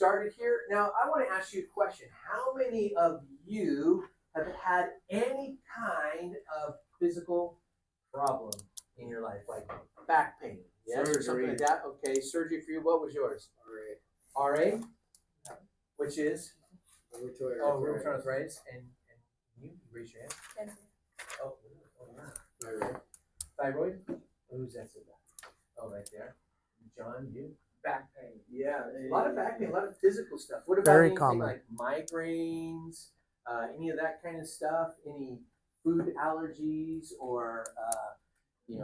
started here. Now, I want to ask you a question. How many of you have had any kind of physical problem in your life, like back pain? Yes, or something like that? Okay, surgery for you. What was yours? RA. RA? Which is? Rheumatoid arthritis. And you raise your hand. Oh, yeah. Thyroid? Who's that? Oh, right there. John, you? Back pain. Yeah, a lot of back pain, a lot of physical stuff. What about anything common. Like migraines, any of that kind of stuff? Any food allergies or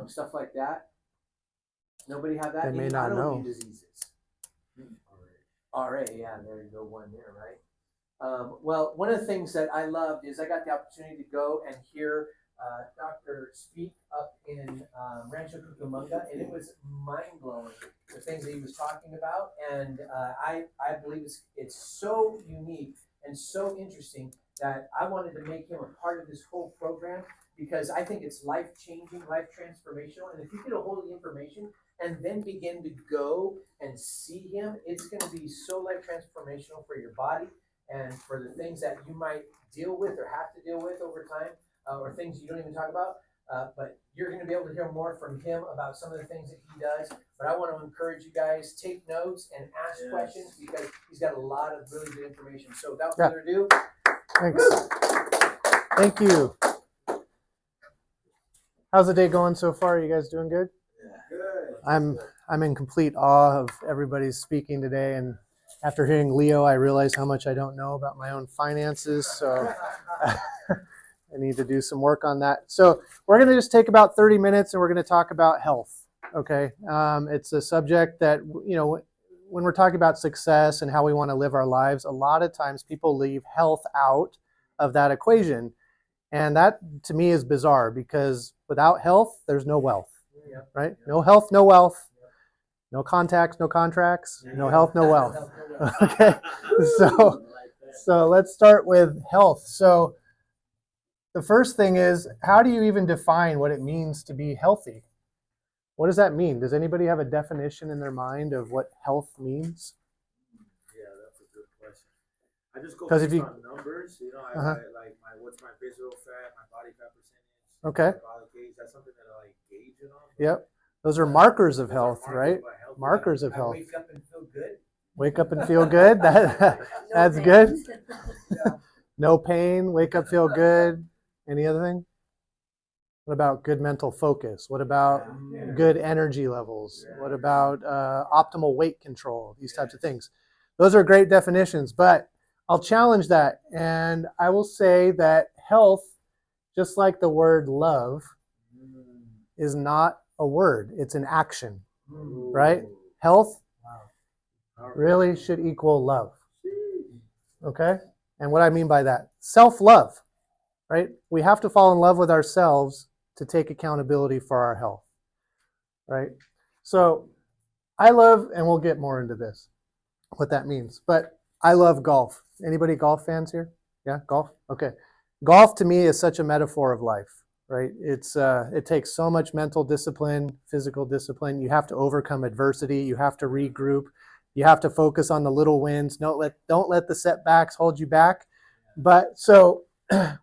stuff like that? Nobody have that? They may not know. Diseases? RA, yeah, there you go, one there, right? Well, one of the things that I loved is I got the opportunity to go and hear Dr. speak up in Rancho Cucamonga, and it was mind-blowing, the things that he was talking about, and I believe it's so unique and so interesting that I wanted to make him a part of this whole program because I think it's life-changing, life-transformational, and if you get a hold of the information and then begin to go and see him, it's going to be so life-transformational for your body and for the things that you might deal with or have to deal with over time. Or things you don't even talk about, but you're going to be able to hear more from him about some of the things that he does. But I want to encourage you guys, take notes and ask questions because he's got a lot of really good information. So without further ado, thanks. Thank you. How's the day going so far? Are you guys doing good? Yeah. Good. I'm in complete awe of everybody's speaking today, and after hearing Leo, I realize how much I don't know about my own finances. So. I need to do some work on that. So we're going to just take about 30 minutes and we're going to talk about health. Okay. It's a subject that, when we're talking about success and how we want to live our lives, a lot of times people leave health out of that equation. And that to me is bizarre because without health, there's no wealth, right? No health, no wealth, no contacts, no contracts, no health, no wealth. Okay. So let's start with health. So the first thing is, how do you even define what it means to be healthy? What does that mean? Does anybody have a definition in their mind of what health means? Yeah, that's a good question. I just go based on numbers. I like what's my visceral fat, my body fat percentage. Okay. That's something that I gauge it on. Yep. Those are markers of health, right? Markers of health. Wake up and feel good. Wake up and feel good. That's good. No pain. Wake up, feel good. Any other thing? What about good mental focus? What about good energy levels? What about optimal weight control? These types of things. Those are great definitions, but I'll challenge that. And I will say that health, just like the word love, is not a word. It's an action, right? Health really should equal love. Okay? And what I mean by that, self-love. Right? We have to fall in love with ourselves to take accountability for our health. Right? So I love, and we'll get more into this, what that means, but I love golf. Anybody golf fans here? Yeah, golf? Okay. Golf to me is such a metaphor of life, right? It takes so much mental discipline, physical discipline. You have to overcome adversity. You have to regroup. You have to focus on the little wins. Don't let the setbacks hold you back. But so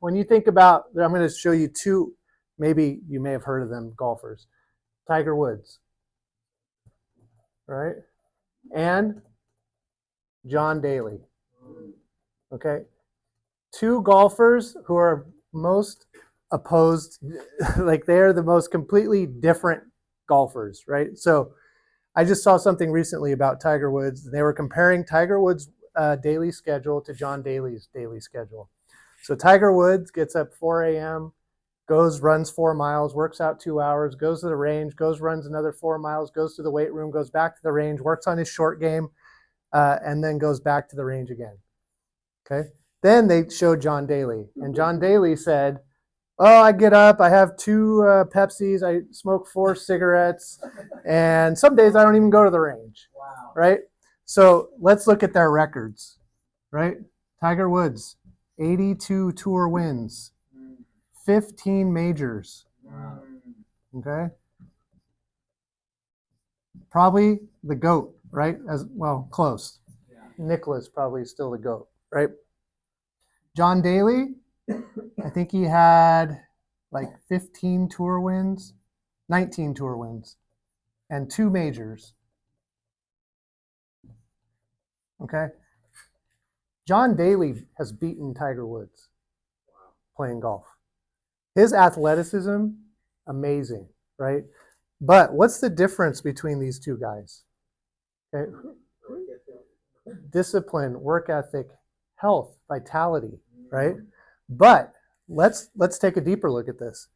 when you think about, I'm going to show you two, maybe you may have heard of them, golfers. Tiger Woods, right? And John Daly. Okay? Two golfers who are most opposed, like they're the most completely different golfers, right? So I just saw something recently about Tiger Woods. They were comparing Tiger Woods' daily schedule to John Daly's daily schedule. So Tiger Woods gets up 4 a.m., goes, runs 4 miles, works out 2 hours, goes to the range, goes, runs another 4 miles, goes to the weight room, goes back to the range, works on his short game, and then goes back to the range again. Okay? Then they showed John Daly. And John Daly said, oh, I get up, I have 2 Pepsis, I smoke 4 cigarettes, and some days I don't even go to the range. Wow. Right? So let's look at their records. Right? Tiger Woods. 82 tour wins, 15 majors. Okay? Probably the GOAT, right? As well, close. Nicholas probably still the GOAT, right? John Daly, I think he had like 15 tour wins, 19 tour wins, and 2 majors. Okay? John Daly has beaten Tiger Woods playing golf. His athleticism, amazing, right? But what's the difference between these two guys? Okay. Discipline, work ethic, health, vitality, right? But let's take a deeper look at this.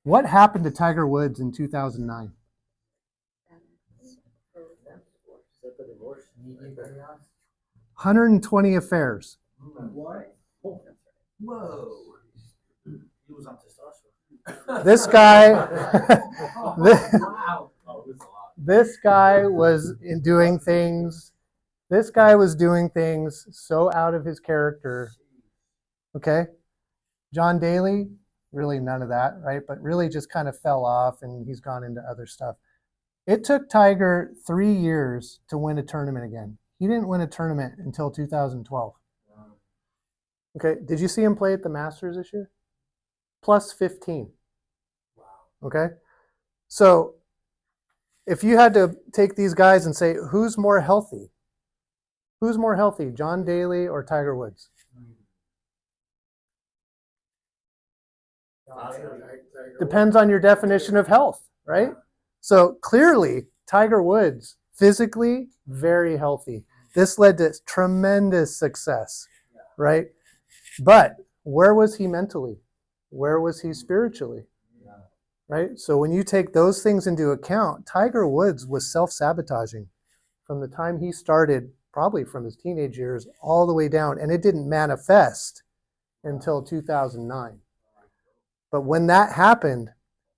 What happened to Tiger Woods in 2009? 120 affairs. What? Whoa. He was on testosterone. This guy, Wow. this guy was doing things. This guy was doing things so out of his character. Okay, John Daly, really none of that, right? But really just kind of fell off, and he's gone into other stuff. It took Tiger 3 years to win a tournament again. He didn't win a tournament until 2012. Okay, did you see him play at the Masters this year? Plus 15. Okay, so if you had to take these guys and say, who's more healthy? Who's more healthy, John Daly or Tiger Woods? Depends on your definition of health, right? So clearly, Tiger Woods, physically, very healthy. This led to tremendous success, right? But where was he mentally? Where was he spiritually? Right? So when you take those things into account, Tiger Woods was self-sabotaging from the time he started, probably from his teenage years, all the way down. And it didn't manifest until 2009. But when that happened,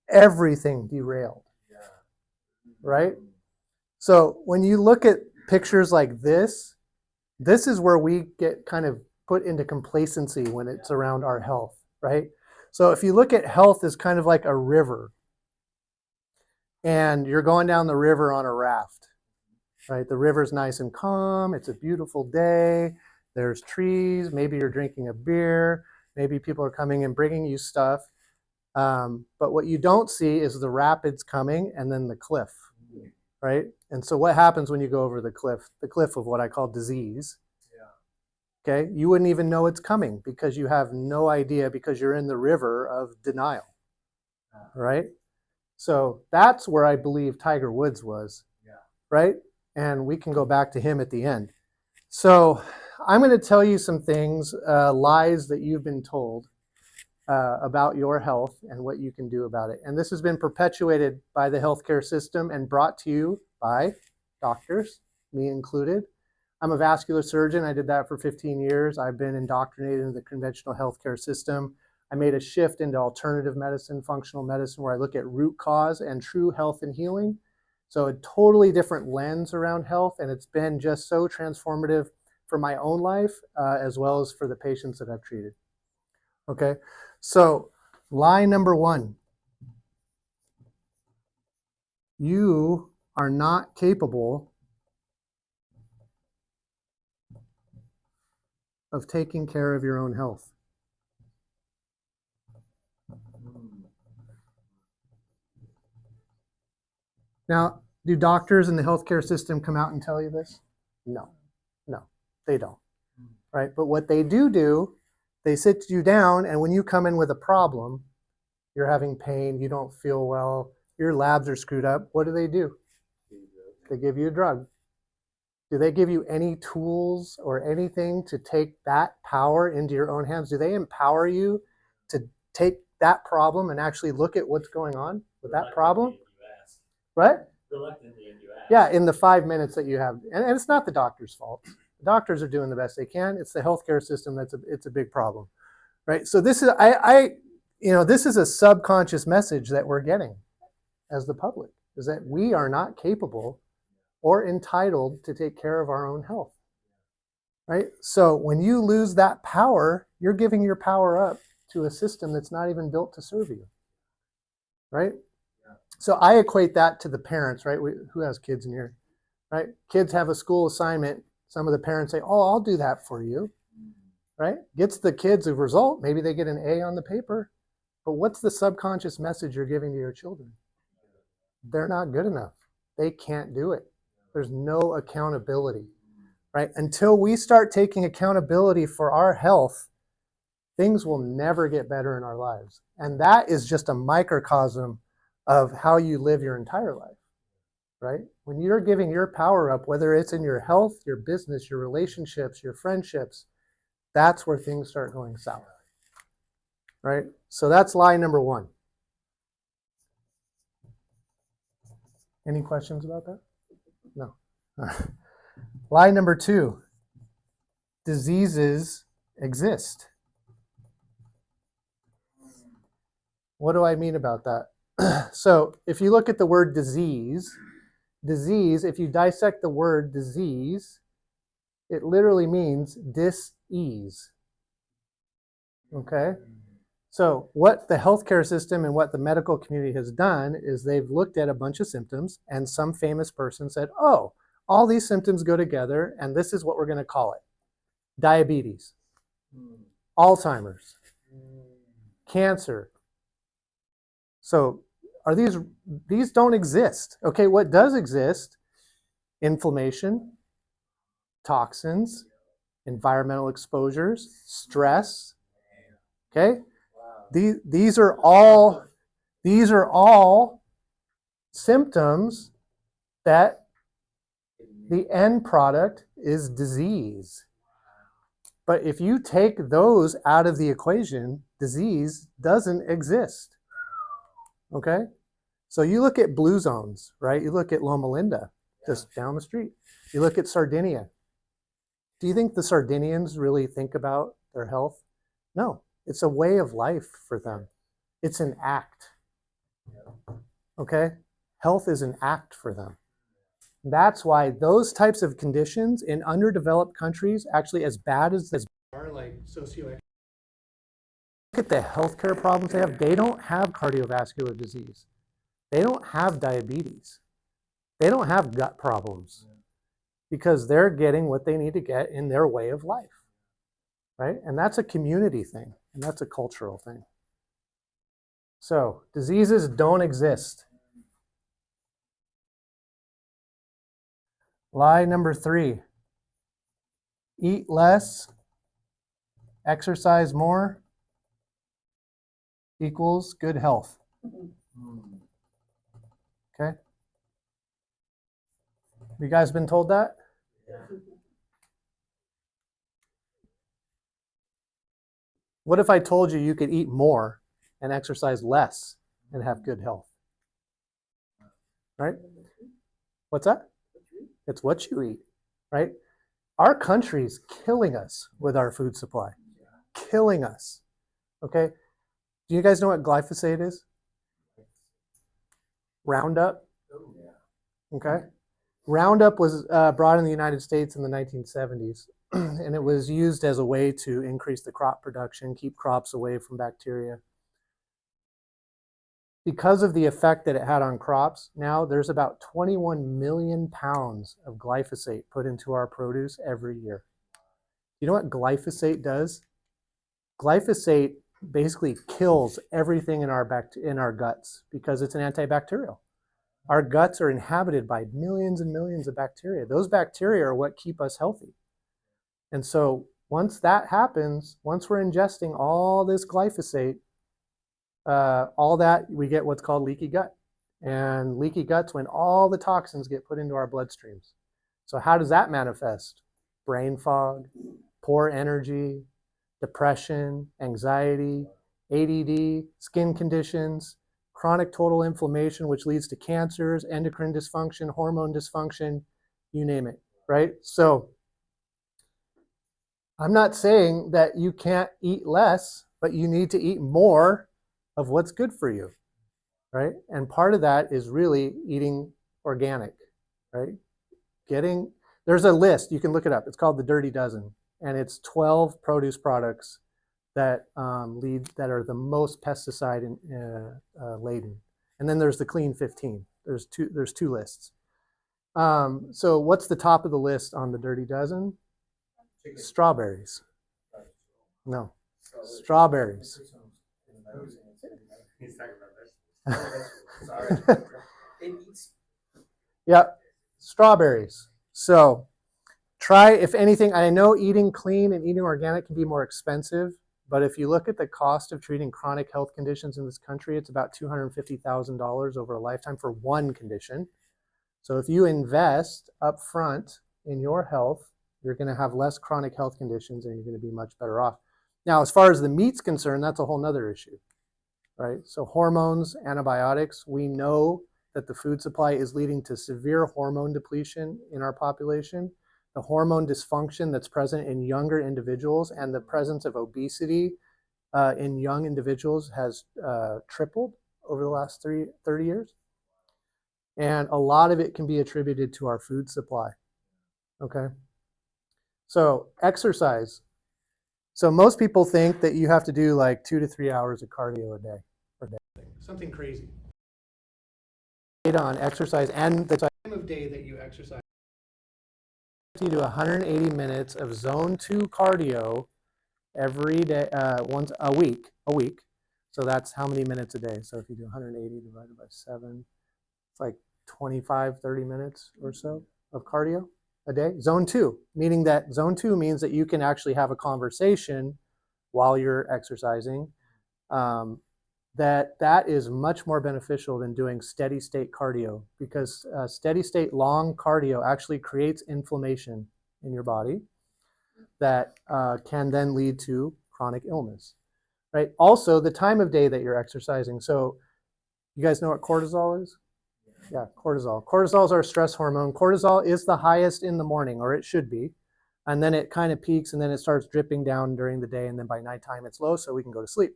everything derailed. Right? So when you look at pictures like this is where we get kind of put into complacency when it's around our health, right? So if you look at health as kind of like a river, and you're going down the river on a raft, right? The river's nice and calm. It's a beautiful day. There's trees. Maybe you're drinking a beer. Maybe people are coming and bringing you stuff. But what you don't see is the rapids coming and then the cliff, right? And so what happens when you go over the cliff of what I call disease? Okay, you wouldn't even know it's coming because you have no idea because you're in the river of denial, right? So that's where I believe Tiger Woods was, right? And we can go back to him at the end. So I'm going to tell you some things, lies that you've been told about your health and what you can do about it. And this has been perpetuated by the healthcare system and brought to you by doctors, me included. I'm a vascular surgeon. I did that for 15 years. I've been indoctrinated into the conventional healthcare system. I made a shift into alternative medicine, functional medicine, where I look at root cause and true health and healing. So a totally different lens around health, and it's been just so transformative for my own life as well as for the patients that I've treated. Okay, so lie number 1. You are not capable of taking care of your own health. Now, do doctors in the healthcare system come out and tell you this? No, they don't, right? But what they do, they sit you down, and when you come in with a problem, you're having pain, you don't feel well, your labs are screwed up, what do? They give you a drug. Do they give you any tools or anything to take that power into your own hands? Do they empower you to take that problem and actually look at what's going on with that problem? Right? Yeah, in the 5 minutes that you have. And it's not the doctor's fault. The doctors are doing the best they can. It's the healthcare system it's a big problem. Right? So this is this is a subconscious message that we're getting as the public, is that we are not capable or entitled to take care of our own health, right? So when you lose that power, you're giving your power up to a system that's not even built to serve you, right? So I equate that to the parents, right? Who has kids in here, right? Kids have a school assignment, Some of the parents say, oh, I'll do that for you, right? Gets the kids a result. Maybe they get an A on the paper. But what's the subconscious message you're giving to your children? They're not good enough. They can't do it. There's no accountability, right? Until we start taking accountability for our health, things will never get better in our lives. And that is just a microcosm of how you live your entire life, right? When you're giving your power up, whether it's in your health, your business, your relationships, your friendships, that's where things start going south, right? So that's lie number one. Any questions about that? No. Lie number two, diseases exist. What do I mean about that? So if you look at the word disease, if you dissect the word disease, it literally means dis-ease. Okay? So what the healthcare system and what the medical community has done is they've looked at a bunch of symptoms, and some famous person said, oh, all these symptoms go together, and this is what we're going to call it. Diabetes, Alzheimer's, cancer. So are these don't exist. Okay, what does exist? Inflammation, toxins, environmental exposures, stress. Okay? These are all symptoms that the end product is disease. But if you take those out of the equation, disease doesn't exist. Okay? So you look at blue zones, right? You look at Loma Linda, just down the street. You look at Sardinia. Do you think the Sardinians really think about their health? No. It's a way of life for them. It's an act. Okay? Health is an act for them. That's why those types of conditions in underdeveloped countries, actually as bad as this are, like socioeconomic. Look at the healthcare problems they have. They don't have cardiovascular disease. They don't have diabetes. They don't have gut problems because they're getting what they need to get in their way of life. Right? And that's a community thing, and that's a cultural thing. So, diseases don't exist. Lie number 3. Eat less, exercise more, equals good health. Okay? Have you guys been told that? What if I told you you could eat more and exercise less and have good health? Right? What's that? It's what you eat, right? Our country's killing us with our food supply. Killing us. Okay? Do you guys know what glyphosate is? Roundup. Okay? Roundup was brought in the United States in the 1970s, and it was used as a way to increase the crop production, keep crops away from bacteria. Because of the effect that it had on crops, now there's about 21 million pounds of glyphosate put into our produce every year. You know what glyphosate does? Glyphosate basically kills everything in our guts because it's an antibacterial. Our guts are inhabited by millions and millions of bacteria. Those bacteria are what keep us healthy. And so once that happens, once we're ingesting all this glyphosate, all that, we get what's called leaky gut. And leaky gut's when all the toxins get put into our bloodstreams. So how does that manifest? Brain fog, poor energy, depression, anxiety, ADD, skin conditions, chronic total inflammation, which leads to cancers, endocrine dysfunction, hormone dysfunction, you name it, right? So I'm not saying that you can't eat less, but you need to eat more of what's good for you, right? And part of that is really eating organic, right? There's a list, you can look it up. It's called the Dirty Dozen, and it's 12 produce products that are the most pesticide laden. And then there's the Clean 15. There's two lists. So what's the top of the list on the Dirty Dozen? Strawberries. No, strawberries. He's talking about vegetables. Sorry. Yeah, strawberries. So try, if anything, I know eating clean and eating organic can be more expensive, but if you look at the cost of treating chronic health conditions in this country, it's about $250,000 over a lifetime for one condition. So if you invest up front in your health, you're going to have less chronic health conditions and you're going to be much better off. Now, as far as the meat's concerned, that's a whole nother issue, right? So hormones, antibiotics, we know that the food supply is leading to severe hormone depletion in our population. The hormone dysfunction that's present in younger individuals and the presence of obesity in young individuals has tripled over the last 30 years. And a lot of it can be attributed to our food supply. Okay. So exercise. So most people think that you have to do like 2 to 3 hours of cardio a day. Something crazy. Data on exercise and the time of day that you exercise. You do 180 minutes of zone 2 cardio every day, once a week. So that's how many minutes a day? So if you do 180 divided by 7, it's like 25, 30 minutes or so of cardio a day. Zone 2, meaning that zone 2 means that you can actually have a conversation while you're exercising. That is much more beneficial than doing steady state cardio, because steady state long cardio actually creates inflammation in your body that can then lead to chronic illness, right? Also, the time of day that you're exercising. So you guys know what cortisol is? Yeah, cortisol. Cortisol is our stress hormone. Cortisol is the highest in the morning, or it should be. And then it kind of peaks and then it starts dripping down during the day. And then by nighttime, it's low, so we can go to sleep.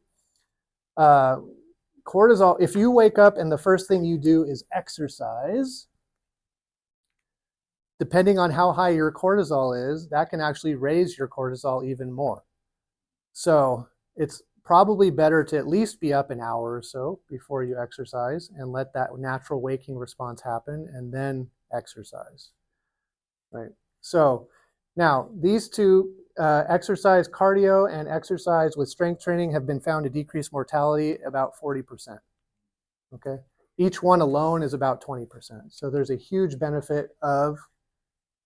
Cortisol, if you wake up and the first thing you do is exercise, depending on how high your cortisol is, that can actually raise your cortisol even more. So it's probably better to at least be up an hour or so before you exercise and let that natural waking response happen and then exercise, right? So now these two, exercise cardio and exercise with strength training, have been found to decrease mortality about 40%, okay? Each one alone is about 20%. So there's a huge benefit of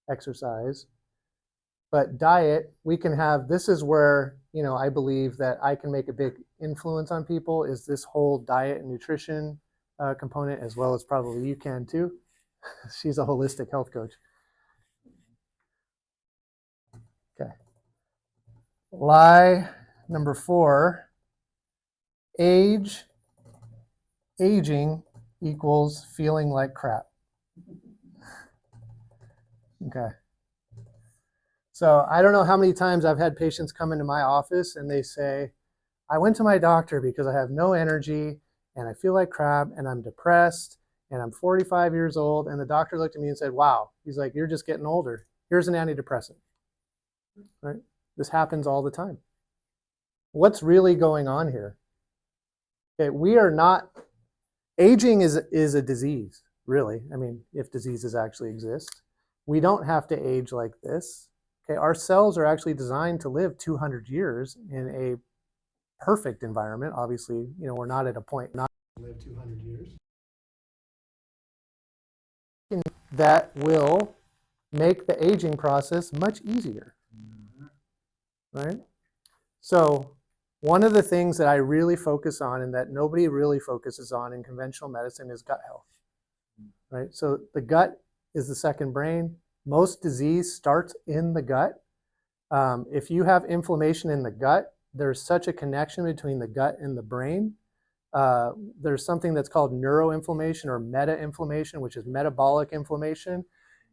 exercise. But diet, we can have, this is where, you know, I believe that I can make a big influence on people, is this whole diet and nutrition component, as well as probably you can too. She's a holistic health coach. Okay. Lie number 4, aging equals feeling like crap. Okay. So I don't know how many times I've had patients come into my office and they say, I went to my doctor because I have no energy and I feel like crap and I'm depressed and I'm 45 years old. And the doctor looked at me and said, wow, he's like, you're just getting older. Here's an antidepressant, right? This happens all the time. What's really going on here? Okay, we are not, aging is a disease, really. I mean, if diseases actually exist. We don't have to age like this. Okay, our cells are actually designed to live 200 years in a perfect environment. Obviously, you know, we're not at a point not to live 200 years. That will make the aging process much easier, right? So one of the things that I really focus on and that nobody really focuses on in conventional medicine is gut health, right? So the gut is the second brain. Most disease starts in the gut. If you have inflammation in the gut, there's such a connection between the gut and the brain. There's something that's called neuroinflammation or meta-inflammation, which is metabolic inflammation.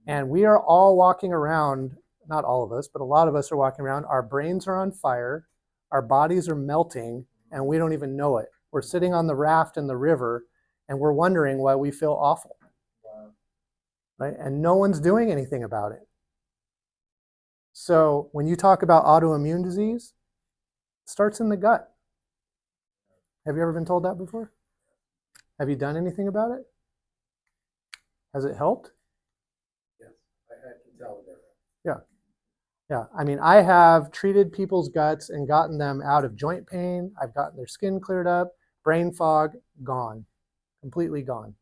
And we are all walking around, not all of us, but a lot of us are walking around, our brains are on fire, our bodies are melting, and we don't even know it. We're sitting on the raft in the river, and we're wondering why we feel awful. Right? And no one's doing anything about it. So when you talk about autoimmune disease, it starts in the gut. Have you ever been told that before? Have you done anything about it? Has it helped? Yeah, I mean, I have treated people's guts and gotten them out of joint pain. I've gotten their skin cleared up, brain fog, gone, completely gone.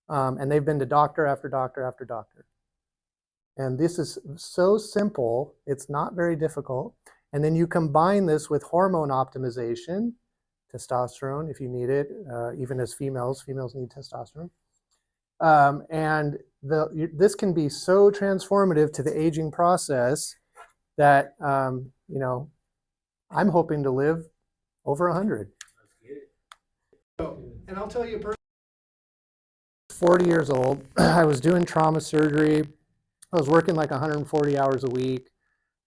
And they've been to doctor after doctor after doctor. And this is so simple, it's not very difficult. And then you combine this with hormone optimization, testosterone if you need it, even as females need testosterone. And this can be so transformative to the aging process that, you know, I'm hoping to live over 100. And I'll tell you, 40 years old, I was doing trauma surgery. I was working like 140 hours a week,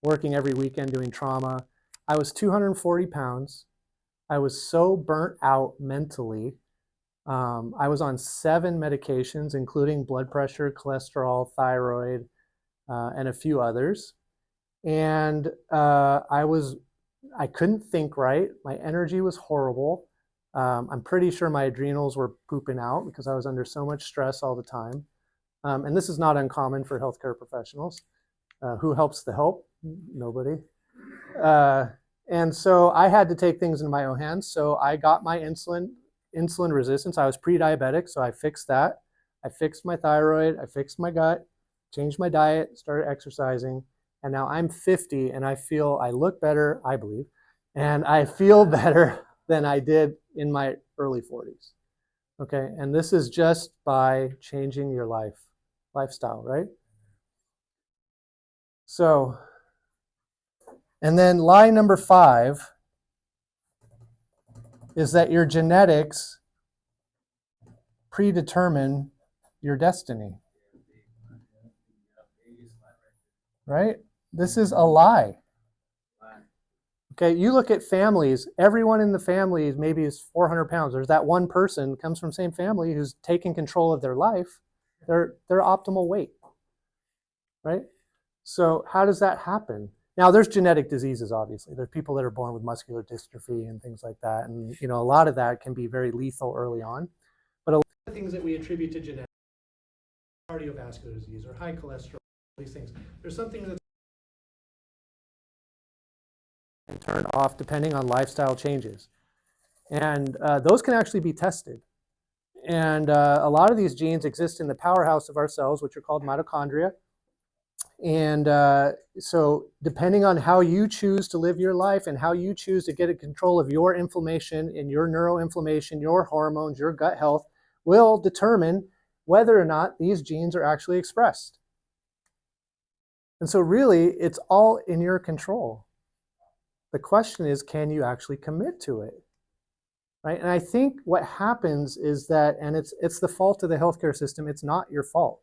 working every weekend doing trauma. I was 240 pounds. I was so burnt out mentally. I was on 7 medications, including blood pressure, cholesterol, thyroid, and a few others. And I couldn't think right. My energy was horrible. I'm pretty sure my adrenals were pooping out because I was under so much stress all the time. And this is not uncommon for healthcare professionals. Who helps the help? Nobody. And so I had to take things into my own hands. So I got my insulin resistance. I was pre-diabetic, so I fixed that. I fixed my thyroid. I fixed my gut, changed my diet, started exercising. And now I'm 50 and I look better, I believe, and I feel better than I did in my early 40s. Okay, and this is just by changing your lifestyle, right? So, and then lie number 5 is that your genetics predetermine your destiny. Right? This is a lie. Okay, you look at families, everyone in the family maybe is 400 pounds. There's that one person comes from the same family who's taking control of their life, their optimal weight, right? So how does that happen? Now there's genetic diseases, obviously. There's people that are born with muscular dystrophy and things like that. And you know, a lot of that can be very lethal early on. But a lot of things that we attribute to genetics, cardiovascular disease or high cholesterol, these things, there's something that's and turned off depending on lifestyle changes. And those can actually be tested. And a lot of these genes exist in the powerhouse of our cells, which are called mitochondria. And so depending on how you choose to live your life and how you choose to get a control of your inflammation and your neuroinflammation, your hormones, your gut health, will determine whether or not these genes are actually expressed. And so really, it's all in your control. The question is, can you actually commit to it? Right? And I think what happens is that, and it's the fault of the healthcare system, it's not your fault.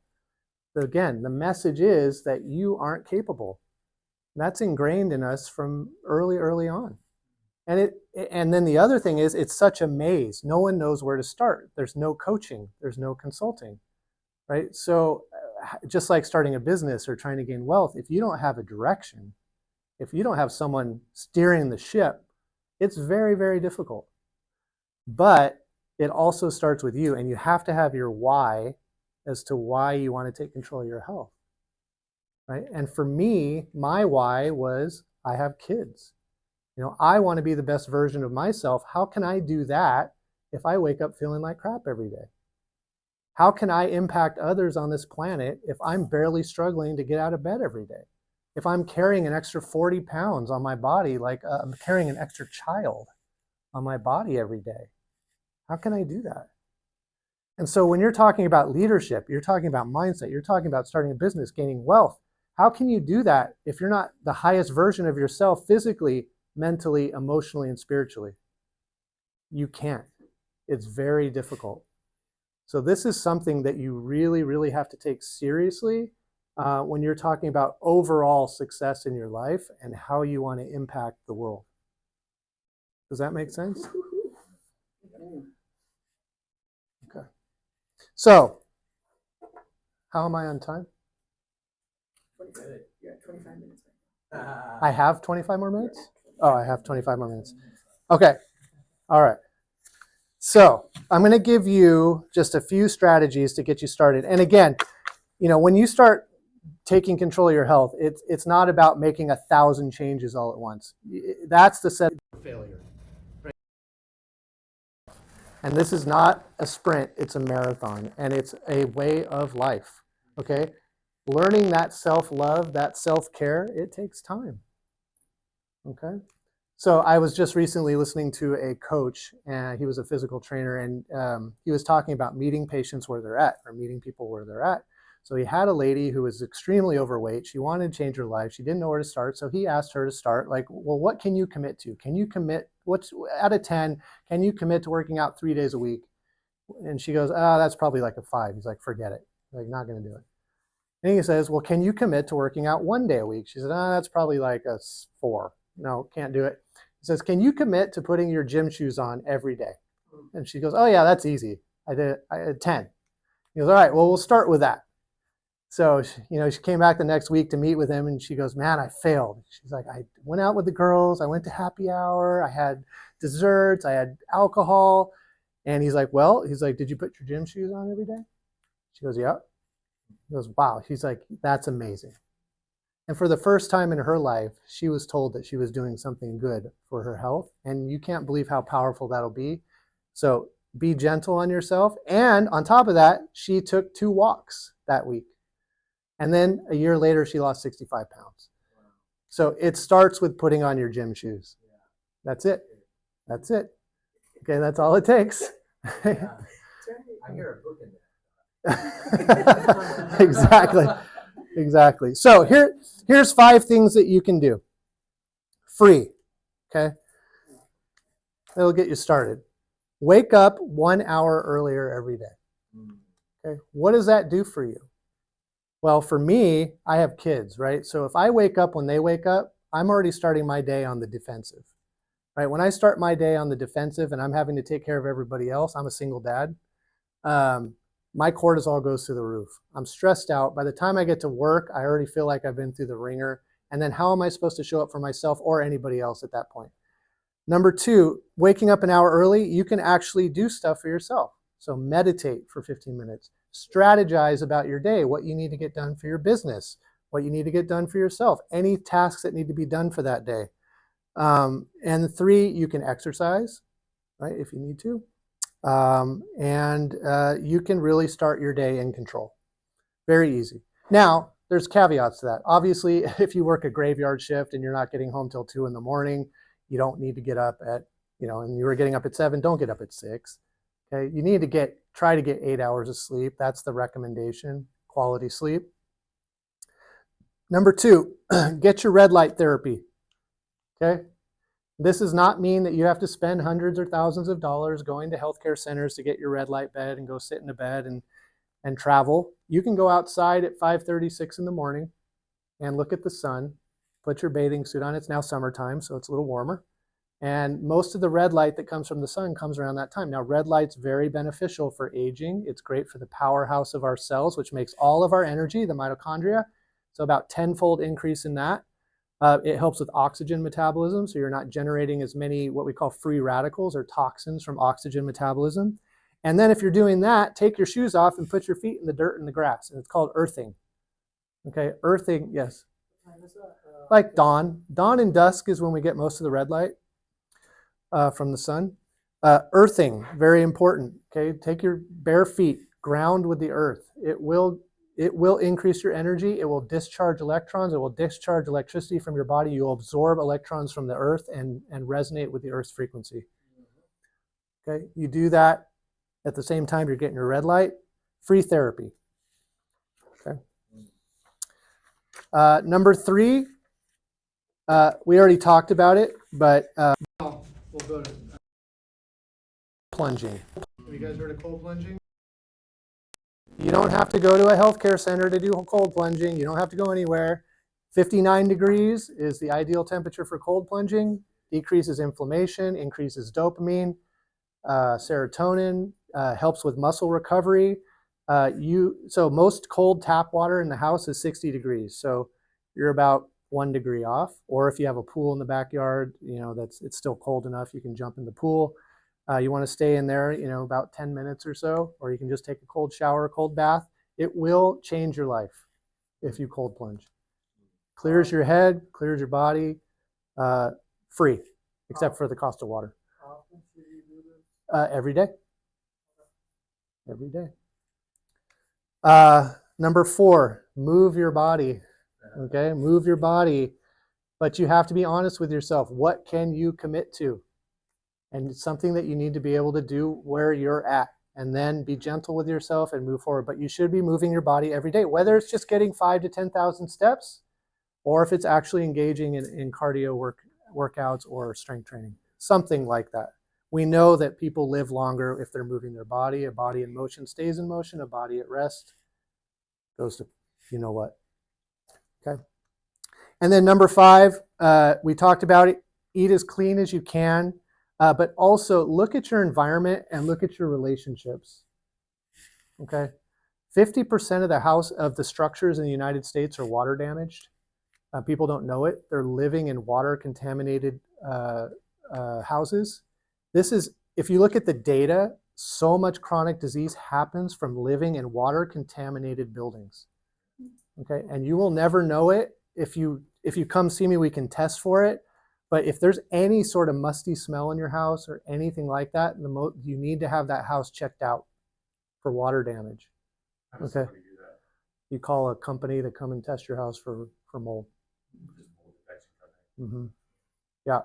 So again, the message is that you aren't capable. That's ingrained in us from early on. And then the other thing is, it's such a maze. No one knows where to start. There's no coaching. There's no consulting, right? So just like starting a business or trying to gain wealth, if you don't have a direction, if you don't have someone steering the ship, it's very, very difficult. But it also starts with you, and you have to have your why as to why you want to take control of your health, right? And for me, my why was I have kids. You know, I want to be the best version of myself. How can I do that if I wake up feeling like crap every day? How can I impact others on this planet if I'm barely struggling to get out of bed every day? If I'm carrying an extra 40 pounds on my body, like I'm carrying an extra child on my body every day, how can I do that? And so when you're talking about leadership, you're talking about mindset, you're talking about starting a business, gaining wealth, how can you do that if you're not the highest version of yourself physically, mentally, emotionally, and spiritually? You can't. It's very difficult. So this is something that you really, really have to take seriously when you're talking about overall success in your life and how you want to impact the world. Does that make sense? Okay. So, how am I on time? 25. You're at 25 minutes. I have 25 more minutes? Oh, I have 25 more minutes. Okay. All right. So, I'm going to give you just a few strategies to get you started. And again, you know, when you start taking control of your health, it's not about making 1,000 changes all at once. That's the set of failure. Right? And this is not a sprint, it's a marathon, and it's a way of life. Okay? Learning that self-love, that self-care, it takes time. Okay? So I was just recently listening to a coach, and he was a physical trainer, and he was talking about meeting patients where they're at, or meeting people where they're at. So he had a lady who was extremely overweight. She wanted to change her life. She didn't know where to start. So he asked her to start, like, well, what can you commit to? Can you commit, what's out of 10, can you commit to working out 3 days a week? And she goes, that's probably like a 5. He's like, forget it. Like, not going to do it. And he says, well, can you commit to working out 1 day a week? She said, that's probably like a 4. No, can't do it. He says, can you commit to putting your gym shoes on every day? And she goes, oh yeah, that's easy. I had 10. He goes, all right, well, we'll start with that. So, she came back the next week to meet with him, and she goes, man, I failed. She's like, I went out with the girls. I went to happy hour. I had desserts. I had alcohol. And he's like, did you put your gym shoes on every day? She goes, yeah. He goes, wow. He's like, that's amazing. And for the first time in her life, she was told that she was doing something good for her health. And you can't believe how powerful that'll be. So be gentle on yourself. And on top of that, she took 2 walks that week. And then a year later, she lost 65 pounds. So it starts with putting on your gym shoes. That's it. That's it. Okay, that's all it takes. I hear a book in there. Exactly. So here's 5 things that you can do. Free. Okay? That'll get you started. Wake up 1 hour earlier every day. Okay? What does that do for you? Well, for me, I have kids, right? So if I wake up when they wake up, I'm already starting my day on the defensive, right? When I start my day on the defensive and I'm having to take care of everybody else, I'm a single dad, my cortisol goes through the roof. I'm stressed out. By the time I get to work, I already feel like I've been through the ringer. And then how am I supposed to show up for myself or anybody else at that point? Number 2, waking up an hour early, you can actually do stuff for yourself. So meditate for 15 minutes. Strategize about your day, what you need to get done for your business, what you need to get done for yourself, any tasks that need to be done for that day. And 3, you can exercise, right, if you need to. And you can really start your day in control. Very easy. Now, there's caveats to that. Obviously, if you work a graveyard shift and you're not getting home till 2 in the morning, you don't need to get up at, and you were getting up at 7, don't get up at 6. Okay, you need to try to get 8 hours of sleep. That's the recommendation, quality sleep. Number 2, get your red light therapy. Okay, this does not mean that you have to spend hundreds or thousands of dollars going to healthcare centers to get your red light bed and go sit in a bed and travel. You can go outside at 5:30, 6 in the morning and look at the sun, put your bathing suit on. It's now summertime, so it's a little warmer. And most of the red light that comes from the sun comes around that time. Now, red light's very beneficial for aging. It's great for the powerhouse of our cells, which makes all of our energy, the mitochondria. So about 10-fold increase in that. It helps with oxygen metabolism, so you're not generating as many what we call free radicals or toxins from oxygen metabolism. And then if you're doing that, take your shoes off and put your feet in the dirt and the grass. And it's called earthing. Okay, earthing, yes. Like dawn. Dawn and dusk is when we get most of the red light. From the sun. Earthing, very important. Okay, take your bare feet, ground with the earth. It will increase your energy. It will discharge electrons. It will discharge electricity from your body. You'll absorb electrons from the earth and resonate with the earth's frequency. Okay, you do that at the same time you're getting your red light. Free therapy. Okay. Number 3, we already talked about it, but we'll go to plunging. Have you guys heard of cold plunging? You don't have to go to a healthcare center to do cold plunging. You don't have to go anywhere. 59 degrees is the ideal temperature for cold plunging. Decreases inflammation, increases dopamine, serotonin, helps with muscle recovery. So most cold tap water in the house is 60 degrees. So you're about 1 degree off, or if you have a pool in the backyard, it's still cold enough, you can jump in the pool. You want to stay in there, about 10 minutes or so, or you can just take a cold shower, a cold bath. It will change your life. if you cold plunge. Clears your head, clears your body, free, except for the cost of water. How often should you do this? Every day. Every day. Number 4, move your body. Okay, move your body. But you have to be honest with yourself. What can you commit to? And it's something that you need to be able to do where you're at. And then be gentle with yourself and move forward. But you should be moving your body every day, whether it's just getting 5,000 to 10,000 steps, or if it's actually engaging in cardio workouts or strength training, something like that. We know that people live longer if they're moving their body. A body in motion stays in motion. A body at rest goes to you know what. Okay. And then number 5, we talked about it. Eat as clean as you can. But also look at your environment and look at your relationships. Okay, 50% of the structures in the United States are water damaged. People don't know it. They're living in water contaminated houses. This is, if you look at the data, so much chronic disease happens from living in water contaminated buildings. Okay, and you will never know it. If you come see me, we can test for it. But if there's any sort of musty smell in your house or anything like that, you need to have that house checked out for water damage. How does Okay. somebody do that? You call a company to come and test your house for mold. Just mold detection company. Yeah.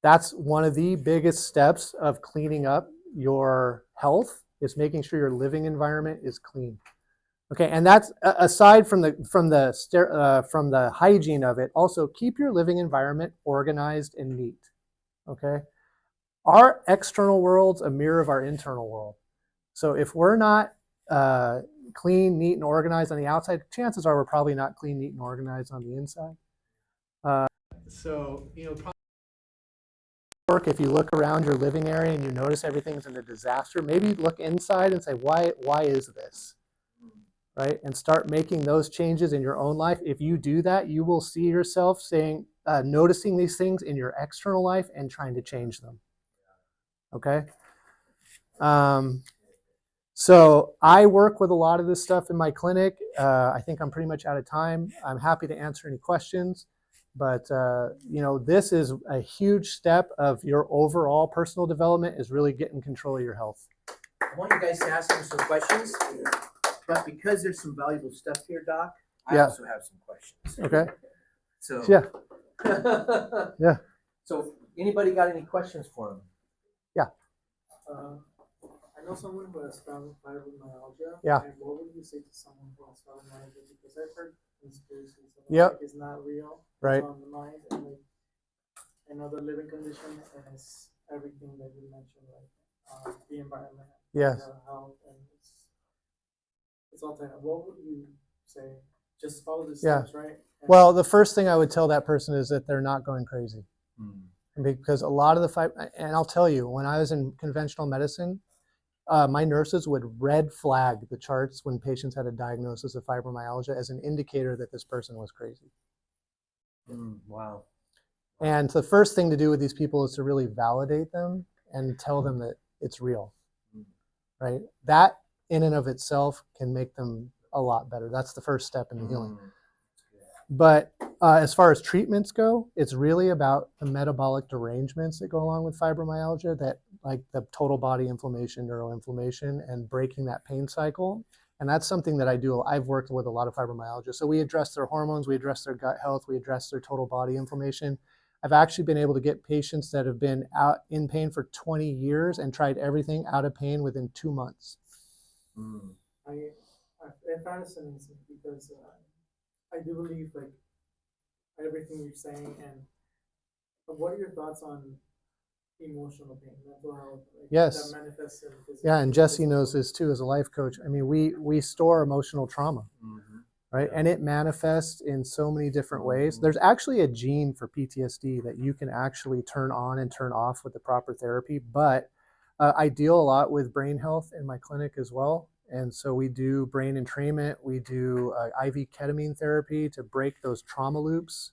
That's one of the biggest steps of cleaning up your health, is making sure your living environment is clean. Okay, and that's aside from the hygiene of it. Also, keep your living environment organized and neat. Okay, our external world's a mirror of our internal world. So if we're not clean, neat, and organized on the outside, chances are we're probably not clean, neat, and organized on the inside. So if you look around your living area and you notice everything's in a disaster, maybe look inside and say, why is this? Right? And start making those changes in your own life. If you do that, you will see yourself noticing these things in your external life and trying to change them. Okay? So I work with a lot of this stuff in my clinic. I think I'm pretty much out of time. I'm happy to answer any questions. But, this is a huge step of your overall personal development, is really getting control of your health. I want you guys to ask me some questions. But because there's some valuable stuff here, Doc, I also have some questions. Okay. So Yeah. Yeah. So anybody got any questions for him? Yeah. I know someone who has fibromyalgia. Yeah. And what would you say to someone who has fibromyalgia? Because I've heard conspiracies about Yep. it's not real. Right. It's on the mind, and another living condition, and it's everything that you mentioned, like the environment, Yes. health, and it's all time. What would you say? Just follow the Yeah. steps, right? And Well, the first thing I would tell that person is that they're not going crazy. Because a lot of and I'll tell you, when I was in conventional medicine, my nurses would red flag the charts when patients had a diagnosis of fibromyalgia as an indicator that this person was crazy. Wow. And the first thing to do with these people is to really validate them and tell them that it's real, right? That in and of itself can make them a lot better. That's the first step in the healing. But as far as treatments go, it's really about the metabolic derangements that go along with fibromyalgia, that like the total body inflammation, neuroinflammation, and breaking that pain cycle. And that's something that I do. I've worked with a lot of fibromyalgia. So we address their hormones, we address their gut health, we address their total body inflammation. I've actually been able to get patients that have been out in pain for 20 years and tried everything out of pain within 2 months. It fascinates me because I do believe like everything you're saying. And what are your thoughts on emotional pain, mental health? Like, Yes. That manifests in physical. Yeah, and Jesse knows this too as a life coach. I mean, we store emotional trauma, right? And it manifests in so many different ways. There's actually a gene for PTSD that you can actually turn on and turn off with the proper therapy. But I deal a lot with brain health in my clinic as well. And so we do brain entrainment. We do IV ketamine therapy to break those trauma loops.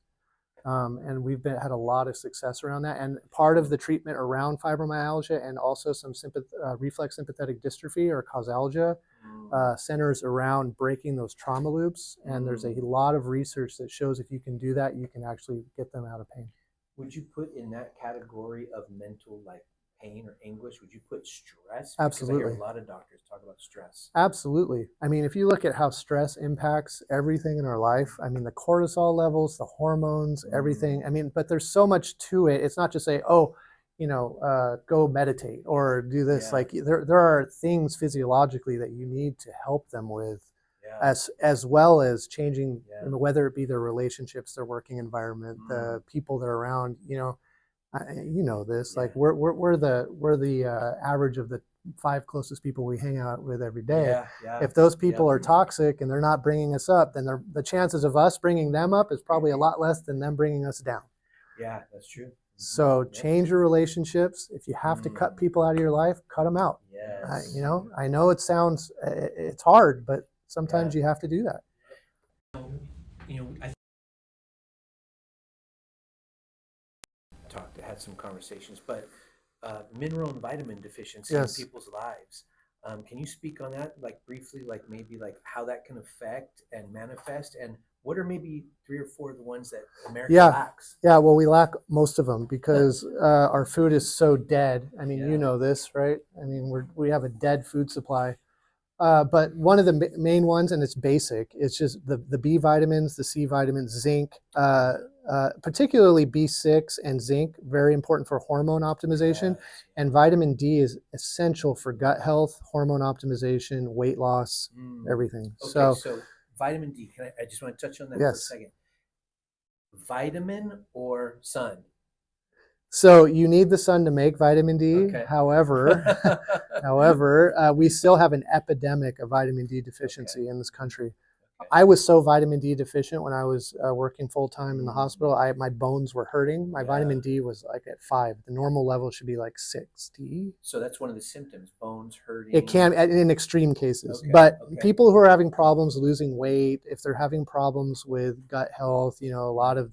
And we've had a lot of success around that. And part of the treatment around fibromyalgia and also some reflex sympathetic dystrophy or causalgia centers around breaking those trauma loops. And there's a lot of research that shows if you can do that, you can actually get them out of pain. Would you put in that category of mental like pain or anguish? Would you put stress? Absolutely. Because I hear a lot of doctors talk about stress. Absolutely. I mean, if you look at how stress impacts everything in our life, I mean, the cortisol levels, the hormones, everything. I mean, but there's so much to it. It's not just say, oh, go meditate or do this. Yeah. Like there are things physiologically that you need to help them with, Yeah. as well as changing, Yeah. whether it be their relationships, their working environment, the people they're around. This. Yeah. Like we're the average of the 5 closest people we hang out with every day. Yeah. Yeah. If those people are toxic and they're not bringing us up, then the chances of us bringing them up is probably a lot less than them bringing us down. Yeah, that's true. So change your relationships. If you have to cut people out of your life, cut them out. Yes. I know it sounds, it's hard, but sometimes you have to do that. I had some conversations, but mineral and vitamin deficiency Yes. in people's lives. Can you speak on that, like briefly, like maybe like how that can affect and manifest, and what are maybe 3 or 4 of the ones that America lacks? Yeah, well, we lack most of them because our food is so dead. I mean, you know this, right? I mean, we have a dead food supply. But one of the main ones, and it's basic, it's just the B vitamins, the C vitamins, zinc, particularly B6 and zinc, very important for hormone optimization. Yes. And vitamin D is essential for gut health, hormone optimization, weight loss, everything. Okay, so vitamin D, I just want to touch on that for a Yes. second. Vitamin or sun? So you need the sun to make vitamin D. Okay. However, we still have an epidemic of vitamin D deficiency in this country. Okay. I was so vitamin D deficient when I was working full time in the hospital. My bones were hurting. My vitamin D was like at 5. The normal level should be like 60. So that's one of the symptoms, bones hurting. It can in extreme cases, Okay, but okay. people who are having problems losing weight, if they're having problems with gut health, a lot of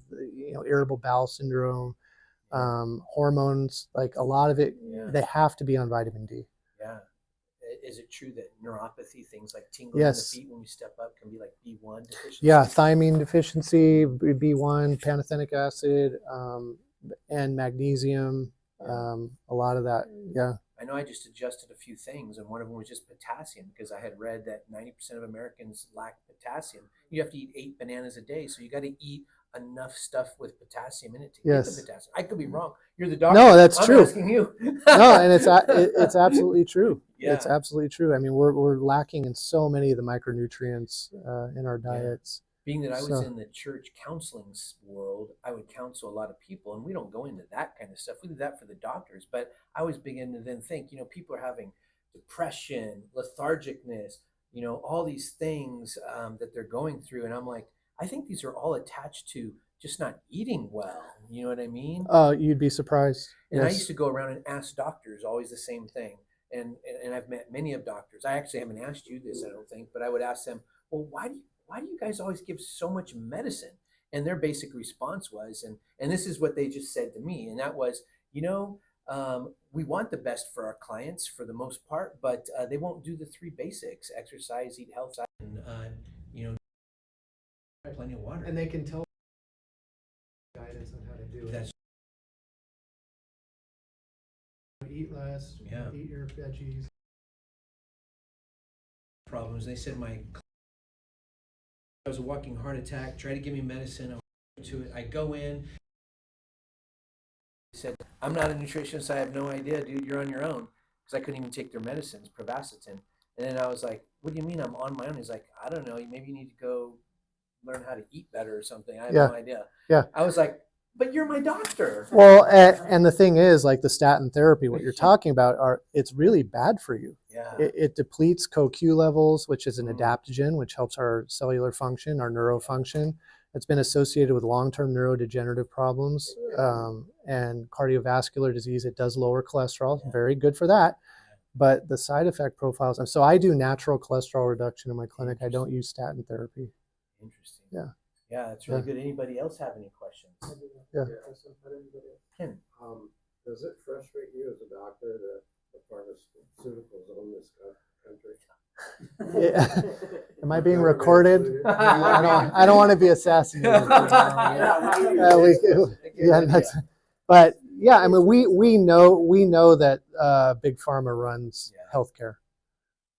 irritable bowel syndrome, hormones, like a lot of it, they have to be on vitamin D. Yeah. Is it true that neuropathy, things like tingling in the feet when you step up, can be like B1 deficiency? Yeah, thiamine deficiency, B1, pantothenic acid, and magnesium, a lot of that. Yeah. I know I just adjusted a few things, and one of them was just potassium, because I had read that 90% of Americans lack potassium. You have to eat 8 bananas a day, so you got to eat enough stuff with potassium in it to get the potassium. I could be wrong. You're the doctor. No, that's true. I'm asking you. No, and it's absolutely true. Yeah. It's absolutely true. I mean, we're lacking in so many of the micronutrients in our diets. Being that I was in the church counseling world, I would counsel a lot of people, and we don't go into that kind of stuff. We do that for the doctors. But I was beginning to then think, people are having depression, lethargicness, all these things that they're going through. And I'm like, I think these are all attached to just not eating well. You know what I mean? You'd be surprised. And I used to go around and ask doctors always the same thing. And I've met many of doctors. I actually haven't asked you this, I don't think, but I would ask them, well, why do you guys always give so much medicine? And their basic response was, and this is what they just said to me, and that was, we want the best for our clients for the most part, but they won't do the 3 basics: exercise, eat health, and plenty of water. And they can tell guidance on how to do it. That's Eat less. Eat your veggies. Problems. They said I was a walking heart attack. Try to give me medicine. I to it. I go in. He said, I'm not a nutritionist. I have no idea, dude. You're on your own, because I couldn't even take their medicines, Pravastatin. And then I was like, what do you mean I'm on my own? He's like, I don't know. Maybe you need to go learn how to eat better or something. I have no idea. Yeah. I was like, but you're my doctor. Well, and the thing is, like the statin therapy, what you're talking about, it's really bad for you. Yeah. It depletes CoQ levels, which is an adaptogen, which helps our cellular function, our neurofunction. It's been associated with long-term neurodegenerative problems and cardiovascular disease. It does lower cholesterol. Very good for that. But the side effect profiles, so I do natural cholesterol reduction in my clinic. I don't use statin therapy. Interesting. Yeah. Yeah, that's really good. Anybody else have any questions? Yeah. Ken? Does it frustrate you as a doctor that the pharmaceuticals own this country? Yeah. Am I being recorded? I don't want to be assassinated. But yeah, I mean, we know that big pharma runs healthcare,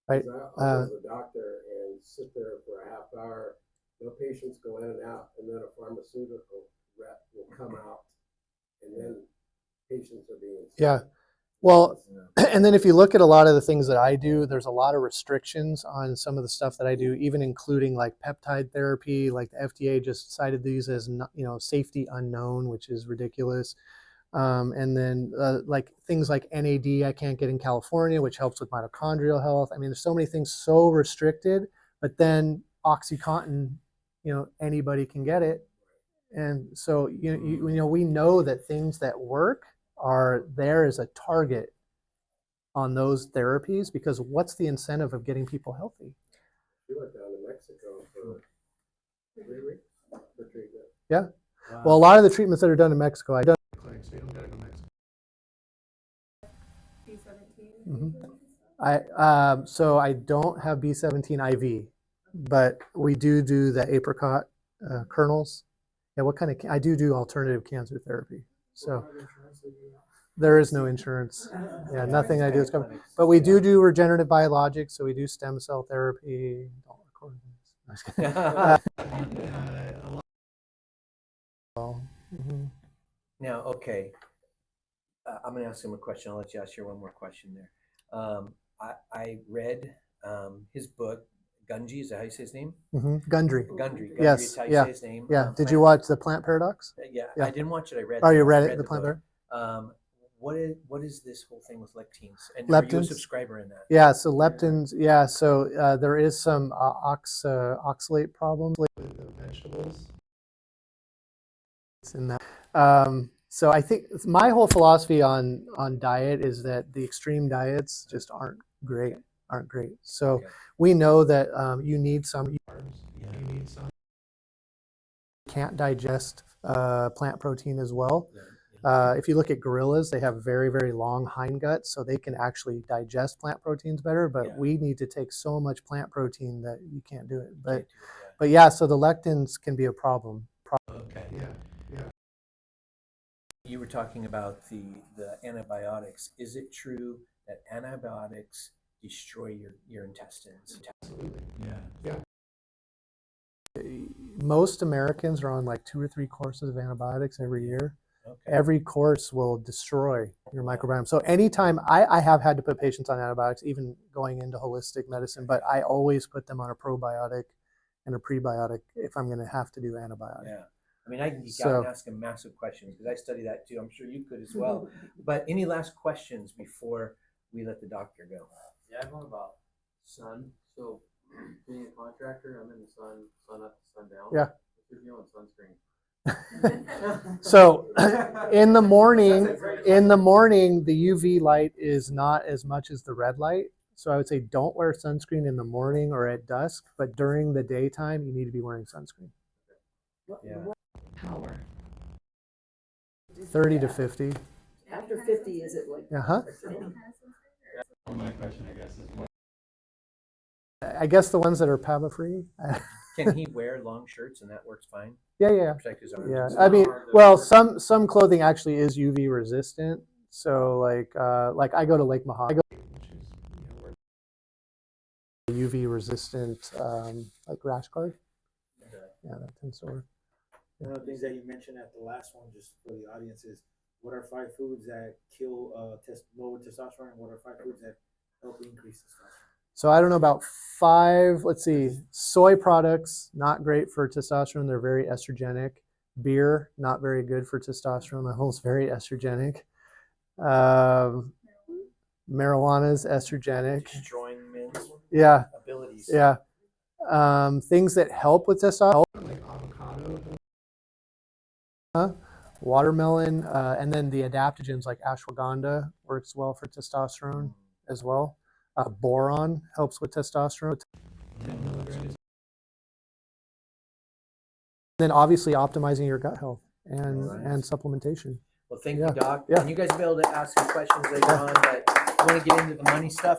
right? I'll go to the doctor and sit there for a half hour. No patients go in and out, and then a pharmaceutical rep will come out, and then patients are being. Yeah. Well, and then if you look at a lot of the things that I do, there's a lot of restrictions on some of the stuff that I do, even including like peptide therapy. Like the FDA just cited these as, safety unknown, which is ridiculous. And then like things like NAD, I can't get in California, which helps with mitochondrial health. I mean, there's so many things so restricted, but then OxyContin, anybody can get it. And so, we know that things that work are there as a target on those therapies, because what's the incentive of getting people healthy? We went down to Mexico for 3 weeks for treatment. Yeah. Wow. Well, a lot of the treatments that are done in Mexico, I done clinics, so you don't gotta go to Mexico. B17. So I don't have B17 IV, but we do the apricot kernels. Yeah, I do alternative cancer therapy. So there is no insurance. Yeah, nothing I do is covered. But we do regenerative biologics, so we do stem cell therapy. Don't record this. Now, okay, I'm going to ask him a question. I'll let you ask your one more question there. I read his book, Gunji. Is that how you say his name? Gundry. Gundry. Yes. Is how you say his name. Yeah. Did you watch The Plant Paradox? Yeah, I didn't watch it. I read. Oh, you read it, The Plant Paradox. What is this whole thing with lectins? And leptins? Are you a subscriber in that? Yeah. So leptins. Yeah. So there is some oxalate problems with the vegetables. It's in that. So I think my whole philosophy on diet is that the extreme diets just aren't great. So we know that you need some carbs. You need some. Can't digest plant protein as well. If you look at gorillas, they have very, very long hindguts, so they can actually digest plant proteins better. But we need to take so much plant protein that you can't do it. But yeah, so the lectins can be a problem. Okay. Yeah. You were talking about the antibiotics. Is it true that antibiotics destroy your intestines? Absolutely. Yeah. Most Americans are on like 2 or 3 courses of antibiotics every year. Okay. Every course will destroy your microbiome. So anytime I have had to put patients on antibiotics, even going into holistic medicine, but I always put them on a probiotic and a prebiotic if I'm going to have to do antibiotic. Yeah. I mean, I can geek out and ask him massive questions because I study that too. I'm sure you could as well. But any last questions before we let the doctor go? Yeah, I have one about sun. So being a contractor, I'm in the sun up, sun down. Yeah. What's your deal on sunscreen? So in the morning, the UV light is not as much as the red light. So I would say don't wear sunscreen in the morning or at dusk, but during the daytime, you need to be wearing sunscreen. Yeah. Power. 30 to 50. After 50, is it like? My question, I guess, is what? I guess the ones that are PABA free. Can he wear long shirts and that works fine? Yeah. Protect his arms. Yeah. I mean, well, some clothing actually is UV resistant. So like I go to Lake Mojave, which is UV resistant, like rash guard. Yeah, that tends to work. One of the things that you mentioned at the last one, just for the audience, is what are 5 foods that kill lower testosterone, and what are 5 foods that help increase testosterone? So I don't know about 5. Let's see. Soy products, not great for testosterone. They're very estrogenic. Beer, not very good for testosterone. The whole is very estrogenic. Marijuana is estrogenic. Destroying men's abilities. Yeah. Things that help with testosterone, like avocado, watermelon, and then the adaptogens like ashwagandha works well for testosterone as well. Boron helps with testosterone. Then obviously optimizing your gut health and Right. and supplementation. Well, thank Yeah. you, Doc. Yeah. And you guys will be able to ask some questions later on, but I want to get into the money stuff.